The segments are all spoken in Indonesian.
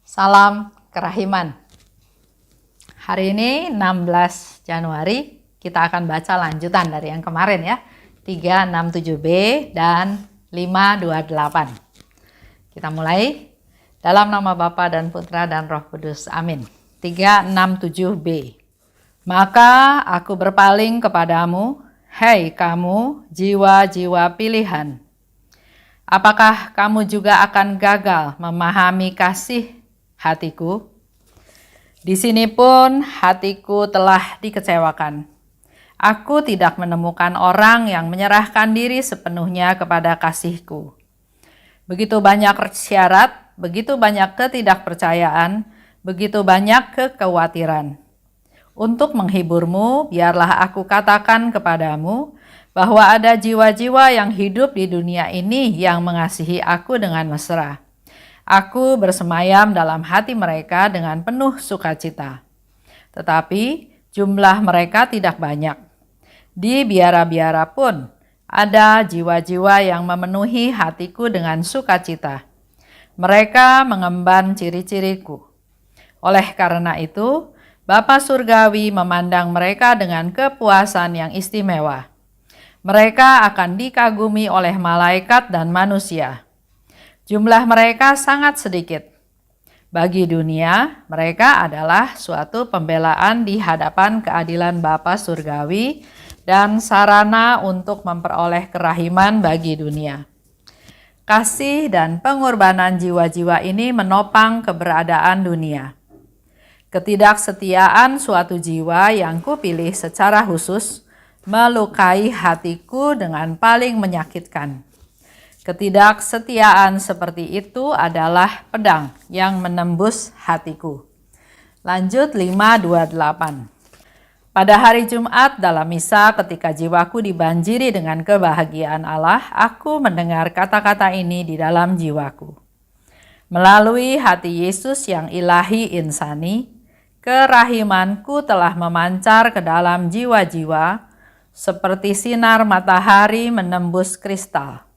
Salam kerahiman. Hari ini 16 Januari kita akan baca lanjutan dari yang kemarin ya. 367b dan 528. Kita mulai dalam nama Bapa dan Putra dan Roh Kudus. Amin. 367b. Maka aku berpaling kepadamu, hei kamu jiwa-jiwa pilihan. Apakah kamu juga akan gagal memahami kasih hatiku? Di sini pun hatiku telah dikecewakan. Aku tidak menemukan orang yang menyerahkan diri sepenuhnya kepada kasihku. Begitu banyak syarat, begitu banyak ketidakpercayaan, begitu banyak kekhawatiran. Untuk menghiburmu, biarlah aku katakan kepadamu bahwa ada jiwa-jiwa yang hidup di dunia ini yang mengasihi aku dengan mesra. Aku bersemayam dalam hati mereka dengan penuh sukacita. Tetapi jumlah mereka tidak banyak. Di biara-biara pun ada jiwa-jiwa yang memenuhi hatiku dengan sukacita. Mereka mengemban ciri-ciriku. Oleh karena itu, Bapa Surgawi memandang mereka dengan kepuasan yang istimewa. Mereka akan dikagumi oleh malaikat dan manusia. Jumlah mereka sangat sedikit. Bagi dunia, mereka adalah suatu pembelaan di hadapan keadilan Bapa Surgawi dan sarana untuk memperoleh kerahiman bagi dunia. Kasih dan pengorbanan jiwa-jiwa ini menopang keberadaan dunia. Ketidaksetiaan suatu jiwa yang kupilih secara khusus melukai hatiku dengan paling menyakitkan. Ketidaksetiaan seperti itu adalah pedang yang menembus hatiku. Lanjut 528. Pada hari Jumat dalam misa ketika jiwaku dibanjiri dengan kebahagiaan Allah, aku mendengar kata-kata ini di dalam jiwaku. Melalui hati Yesus yang ilahi insani, kerahimanku telah memancar ke dalam jiwa-jiwa seperti sinar matahari menembus kristal.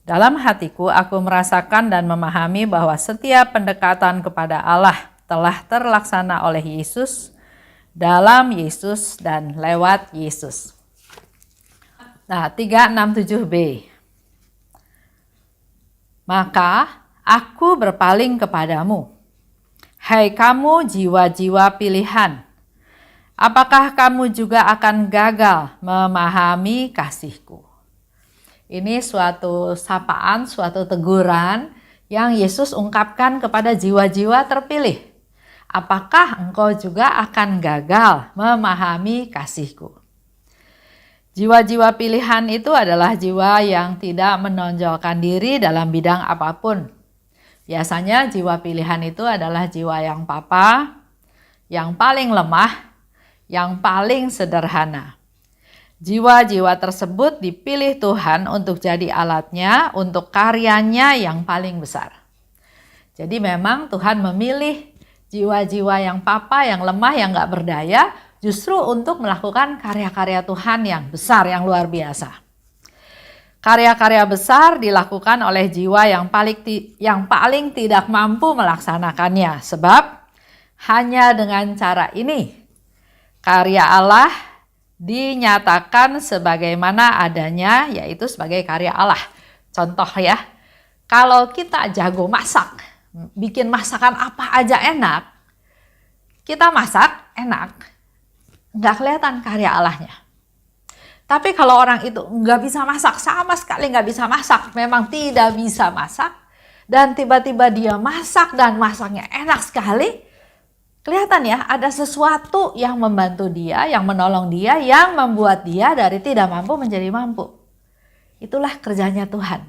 Dalam hatiku aku merasakan dan memahami bahwa setiap pendekatan kepada Allah telah terlaksana oleh Yesus, dalam Yesus dan lewat Yesus. Nah, 367b. Maka aku berpaling kepadamu, hei kamu jiwa-jiwa pilihan. Apakah kamu juga akan gagal memahami kasihku? Ini suatu sapaan, suatu teguran yang Yesus ungkapkan kepada jiwa-jiwa terpilih. Apakah engkau juga akan gagal memahami kasihku? Jiwa-jiwa pilihan itu adalah jiwa yang tidak menonjolkan diri dalam bidang apapun. Biasanya jiwa pilihan itu adalah jiwa yang papa, yang paling lemah, yang paling sederhana. Jiwa-jiwa tersebut dipilih Tuhan untuk jadi alatnya untuk karyanya yang paling besar. Jadi memang Tuhan memilih jiwa-jiwa yang papa, yang lemah, yang gak berdaya justru untuk melakukan karya-karya Tuhan yang besar, yang luar biasa. Karya-karya besar dilakukan oleh jiwa yang paling tidak mampu melaksanakannya. Sebab hanya dengan cara ini karya Allah dinyatakan sebagaimana adanya, yaitu sebagai karya Allah. Contoh ya, kalau kita jago masak, bikin masakan apa aja enak, kita masak enak, nggak kelihatan karya Allahnya. Tapi kalau orang itu nggak bisa masak, sama sekali nggak bisa masak, memang tidak bisa masak, dan tiba-tiba dia masak dan masaknya enak sekali, kelihatan ya, ada sesuatu yang membantu dia, yang menolong dia, yang membuat dia dari tidak mampu menjadi mampu. Itulah kerjanya Tuhan.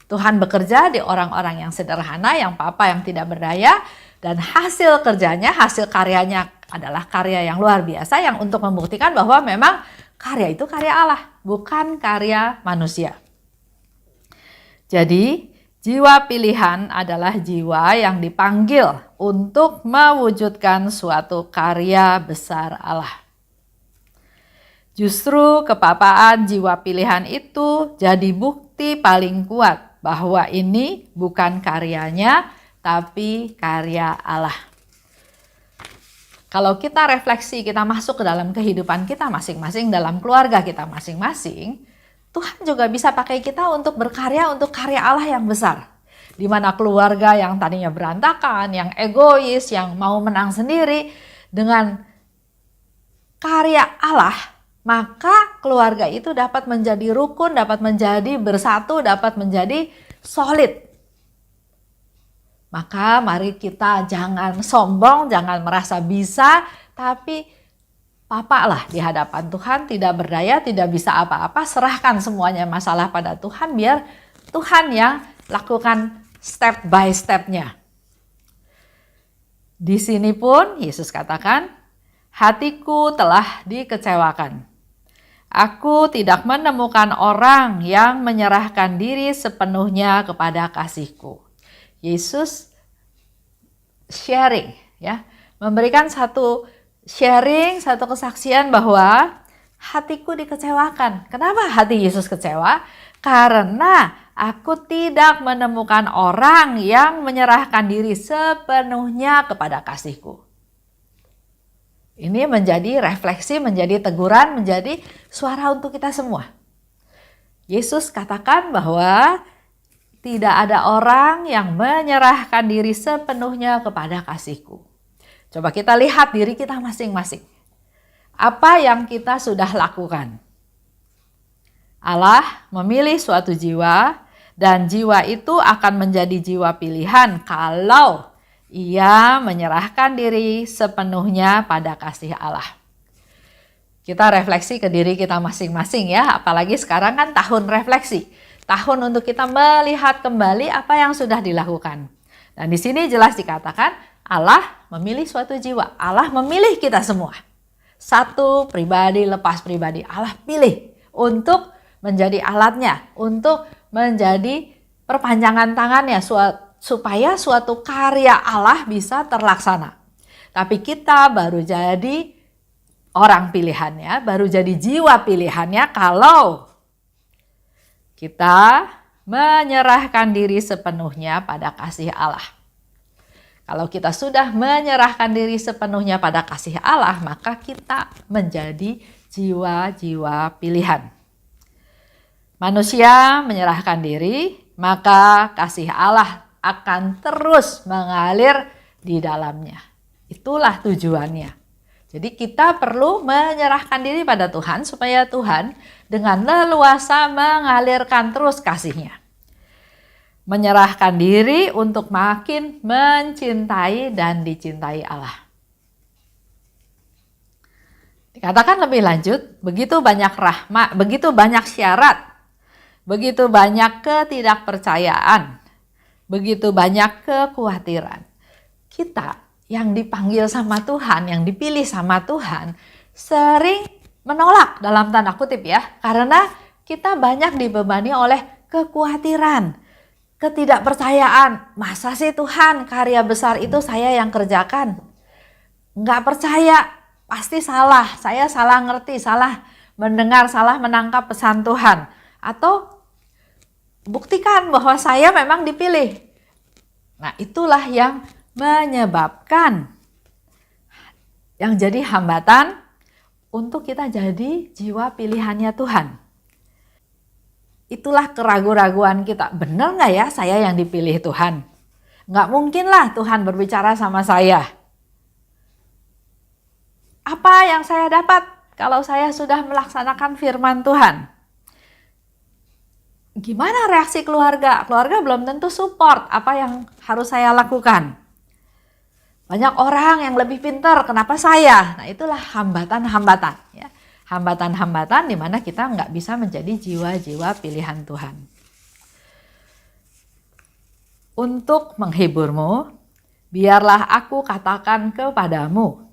Tuhan bekerja di orang-orang yang sederhana, yang papa, yang tidak berdaya, dan hasil kerjanya, hasil karyanya adalah karya yang luar biasa yang untuk membuktikan bahwa memang karya itu karya Allah, bukan karya manusia. Jadi, jiwa pilihan adalah jiwa yang dipanggil untuk mewujudkan suatu karya besar Allah. Justru kepapaan jiwa pilihan itu jadi bukti paling kuat bahwa ini bukan karyanya, tapi karya Allah. Kalau kita refleksi, kita masuk ke dalam kehidupan kita masing-masing, dalam keluarga kita masing-masing, Tuhan juga bisa pakai kita untuk berkarya untuk karya Allah yang besar. Di mana keluarga yang tadinya berantakan, yang egois, yang mau menang sendiri, dengan karya Allah, maka keluarga itu dapat menjadi rukun, dapat menjadi bersatu, dapat menjadi solid. Maka mari kita jangan sombong, jangan merasa bisa, tapi papaklah di hadapan Tuhan, tidak berdaya, tidak bisa apa-apa, serahkan semuanya masalah pada Tuhan, biar Tuhan yang lakukan step by step-nya. Di sini pun Yesus katakan, hatiku telah dikecewakan. Aku tidak menemukan orang yang menyerahkan diri sepenuhnya kepada kasihku. Yesus sharing, ya, memberikan satu sharing, satu kesaksian bahwa hatiku dikecewakan. Kenapa hati Yesus kecewa? Karena aku tidak menemukan orang yang menyerahkan diri sepenuhnya kepada kasihku. Ini menjadi refleksi, menjadi teguran, menjadi suara untuk kita semua. Yesus katakan bahwa tidak ada orang yang menyerahkan diri sepenuhnya kepada kasihku. Coba kita lihat diri kita masing-masing. Apa yang kita sudah lakukan? Allah memilih suatu jiwa, dan jiwa itu akan menjadi jiwa pilihan kalau ia menyerahkan diri sepenuhnya pada kasih Allah. Kita refleksi ke diri kita masing-masing ya, apalagi sekarang kan tahun refleksi. Tahun untuk kita melihat kembali apa yang sudah dilakukan. Dan di sini jelas dikatakan Allah memilih suatu jiwa. Allah memilih kita semua. Satu pribadi lepas pribadi. Allah pilih untuk menjadi alatnya. Untuk menjadi perpanjangan tangannya. Supaya suatu karya Allah bisa terlaksana. Tapi kita baru jadi orang pilihannya. Baru jadi jiwa pilihannya kalau kita menyerahkan diri sepenuhnya pada kasih Allah. Kalau kita sudah menyerahkan diri sepenuhnya pada kasih Allah, maka kita menjadi jiwa-jiwa pilihan. Manusia menyerahkan diri, maka kasih Allah akan terus mengalir di dalamnya. Itulah tujuannya. Jadi kita perlu menyerahkan diri pada Tuhan supaya Tuhan dengan leluasa mengalirkan terus kasih-Nya. Menyerahkan diri untuk makin mencintai dan dicintai Allah. Dikatakan lebih lanjut, begitu banyak rahmat, begitu banyak syarat, begitu banyak ketidakpercayaan, begitu banyak kekhawatiran. Kita yang dipanggil sama Tuhan, yang dipilih sama Tuhan, sering menolak dalam tanda kutip ya. Karena kita banyak dibebani oleh kekhawatiran, ketidakpercayaan. Masa sih Tuhan karya besar itu saya yang kerjakan? Nggak percaya, pasti salah. Saya salah ngerti, salah mendengar, salah menangkap pesan Tuhan. Atau buktikan bahwa saya memang dipilih. Nah itulah yang menyebabkan yang jadi hambatan untuk kita jadi jiwa pilihannya Tuhan. Itulah keraguan-raguan kita. Benar nggak ya saya yang dipilih Tuhan? Nggak mungkin lah Tuhan berbicara sama saya. Apa yang saya dapat kalau saya sudah melaksanakan firman Tuhan? Gimana reaksi keluarga? Keluarga belum tentu support apa yang harus saya lakukan. Banyak orang yang lebih pintar, kenapa saya? Nah itulah hambatan-hambatan. Ya. Hambatan-hambatan di mana kita nggak bisa menjadi jiwa-jiwa pilihan Tuhan. Untuk menghiburmu, biarlah aku katakan kepadamu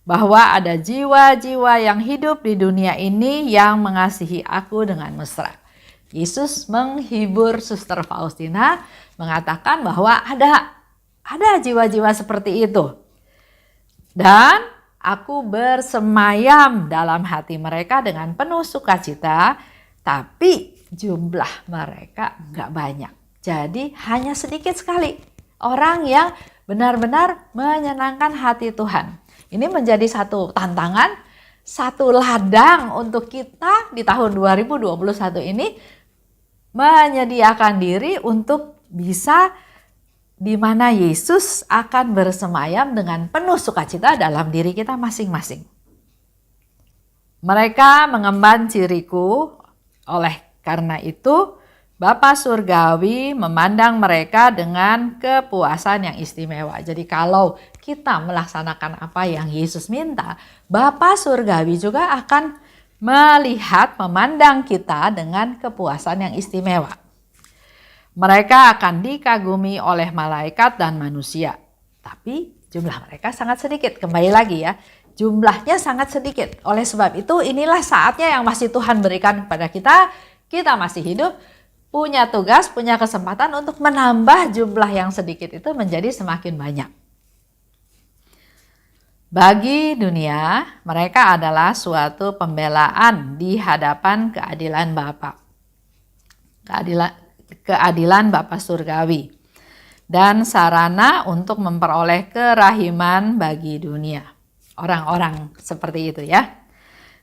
bahwa ada jiwa-jiwa yang hidup di dunia ini yang mengasihi aku dengan mesra. Yesus menghibur Suster Faustina, mengatakan bahwa ada jiwa-jiwa seperti itu. Dan aku bersemayam dalam hati mereka dengan penuh sukacita, tapi jumlah mereka nggak banyak. Jadi hanya sedikit sekali. orang yang benar-benar menyenangkan hati Tuhan. Ini menjadi satu tantangan, satu ladang untuk kita di tahun 2021 ini menyediakan diri untuk bisa di mana Yesus akan bersemayam dengan penuh sukacita dalam diri kita masing-masing. Mereka mengemban ciriku, oleh karena itu Bapa Surgawi memandang mereka dengan kepuasan yang istimewa. Jadi kalau kita melaksanakan apa yang Yesus minta, Bapa Surgawi juga akan melihat, memandang kita dengan kepuasan yang istimewa. Mereka akan dikagumi oleh malaikat dan manusia. Tapi jumlah mereka sangat sedikit. Kembali lagi ya, jumlahnya sangat sedikit. Oleh sebab itu inilah saatnya yang masih Tuhan berikan kepada kita. Kita masih hidup, punya tugas, punya kesempatan untuk menambah jumlah yang sedikit itu menjadi semakin banyak. Bagi dunia, mereka adalah suatu pembelaan di hadapan keadilan Bapa. Keadilan Bapa Surgawi. Dan sarana untuk memperoleh kerahiman bagi dunia. Orang-orang seperti itu ya.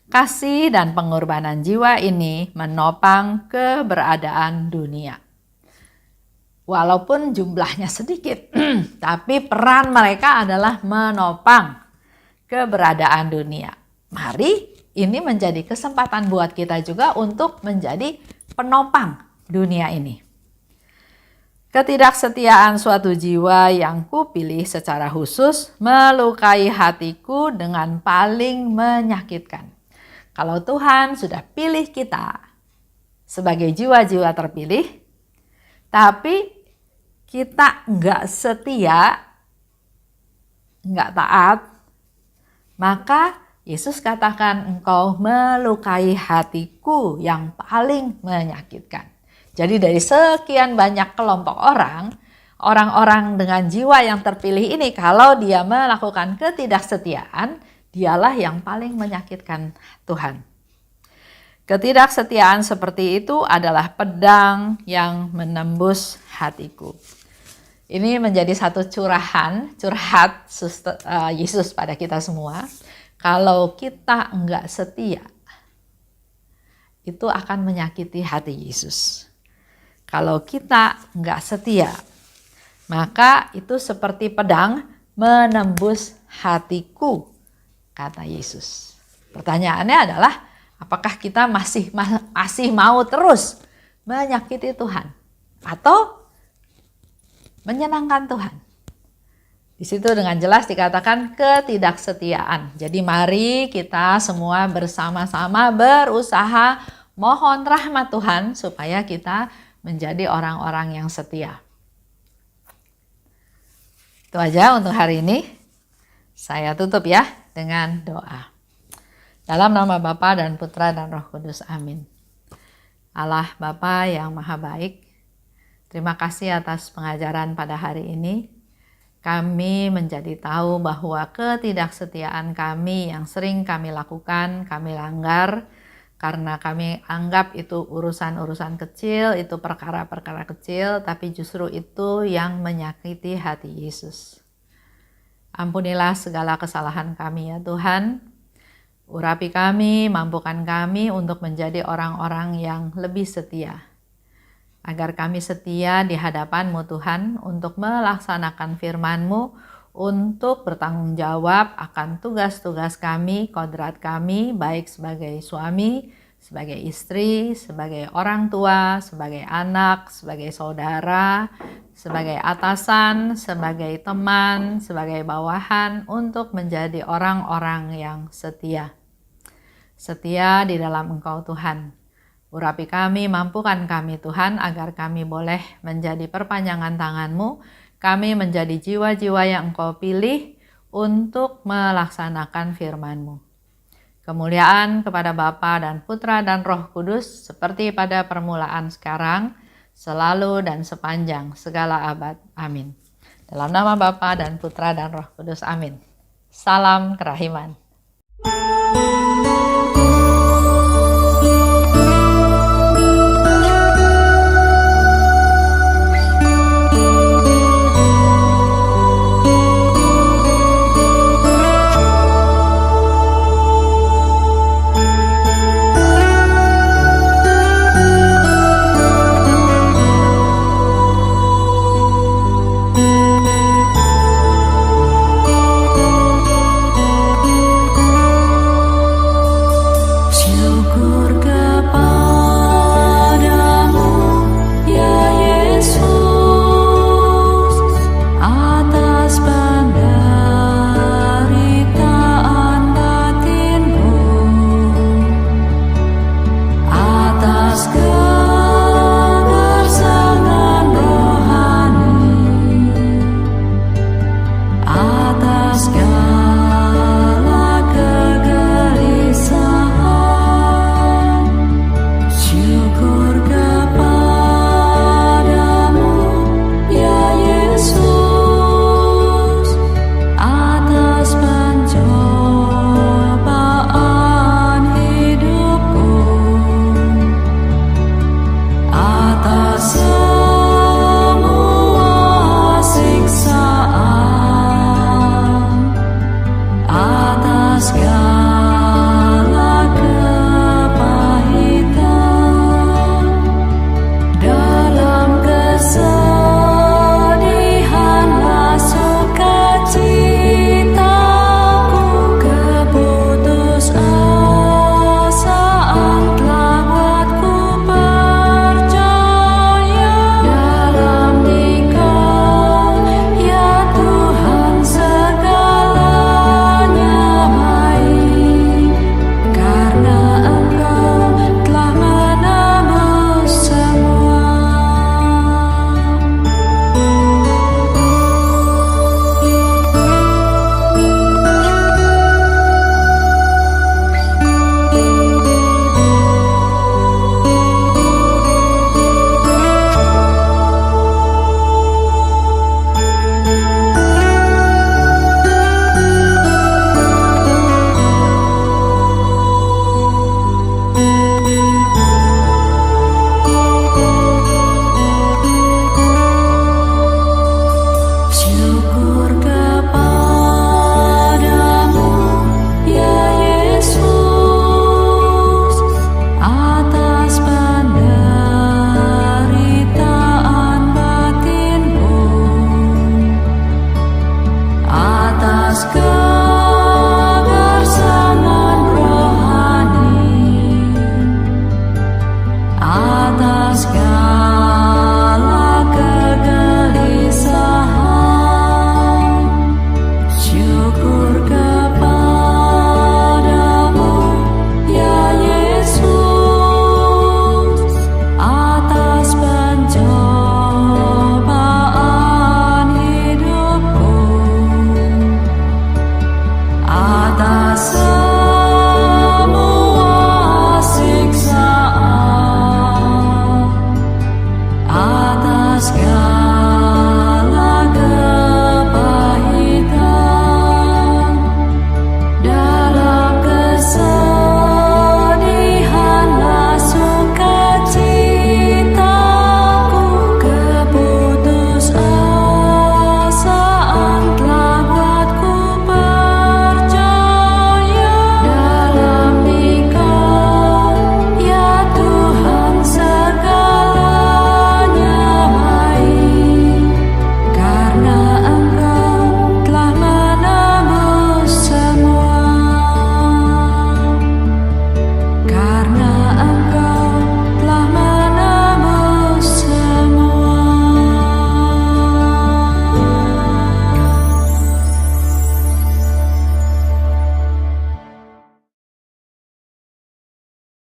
Kasih dan pengorbanan jiwa ini menopang keberadaan dunia. Walaupun jumlahnya sedikit, tapi peran mereka adalah menopang keberadaan dunia. Mari ini menjadi kesempatan buat kita juga untuk menjadi penopang dunia ini. Ketidaksetiaan suatu jiwa yang kupilih secara khusus melukai hatiku dengan paling menyakitkan. Kalau Tuhan sudah pilih kita sebagai jiwa-jiwa terpilih, tapi kita nggak setia, nggak taat, maka Yesus katakan engkau melukai hatiku yang paling menyakitkan. Jadi dari sekian banyak kelompok orang-orang dengan jiwa yang terpilih ini, kalau dia melakukan ketidaksetiaan, dialah yang paling menyakitkan Tuhan. Ketidaksetiaan seperti itu adalah pedang yang menembus hatiku. Ini menjadi satu curhat Yesus pada kita semua. Kalau kita enggak setia, itu akan menyakiti hati Yesus. Kalau kita enggak setia, maka itu seperti pedang menembus hatiku, kata Yesus. Pertanyaannya adalah, apakah kita masih mau terus menyakiti Tuhan atau menyenangkan Tuhan? Di situ dengan jelas dikatakan ketidaksetiaan. Jadi mari kita semua bersama-sama berusaha mohon rahmat Tuhan supaya kita menjadi orang-orang yang setia. Itu aja untuk hari ini. Saya tutup ya dengan doa. Dalam nama Bapa dan Putra dan Roh Kudus. Amin. Allah Bapa yang Maha Baik, terima kasih atas pengajaran pada hari ini. Kami menjadi tahu bahwa ketidaksetiaan kami yang sering kami lakukan, kami langgar, karena kami anggap itu urusan-urusan kecil, itu perkara-perkara kecil, tapi justru itu yang menyakiti hati Yesus. Ampunilah segala kesalahan kami ya Tuhan. Urapi kami, mampukan kami untuk menjadi orang-orang yang lebih setia. Agar kami setia di hadapan-Mu Tuhan untuk melaksanakan firman-Mu, untuk bertanggung jawab akan tugas-tugas kami, kodrat kami, baik sebagai suami, sebagai istri, sebagai orang tua, sebagai anak, sebagai saudara, sebagai atasan, sebagai teman, sebagai bawahan, untuk menjadi orang-orang yang setia. Setia di dalam Engkau Tuhan. Urapi kami, mampukan kami Tuhan, agar kami boleh menjadi perpanjangan tangan-Mu, kami menjadi jiwa-jiwa yang Engkau pilih untuk melaksanakan firman-Mu. Kemuliaan kepada Bapa dan Putra dan Roh Kudus, seperti pada permulaan sekarang, selalu dan sepanjang segala abad. Amin. Dalam nama Bapa dan Putra dan Roh Kudus. Amin. Salam kerahiman.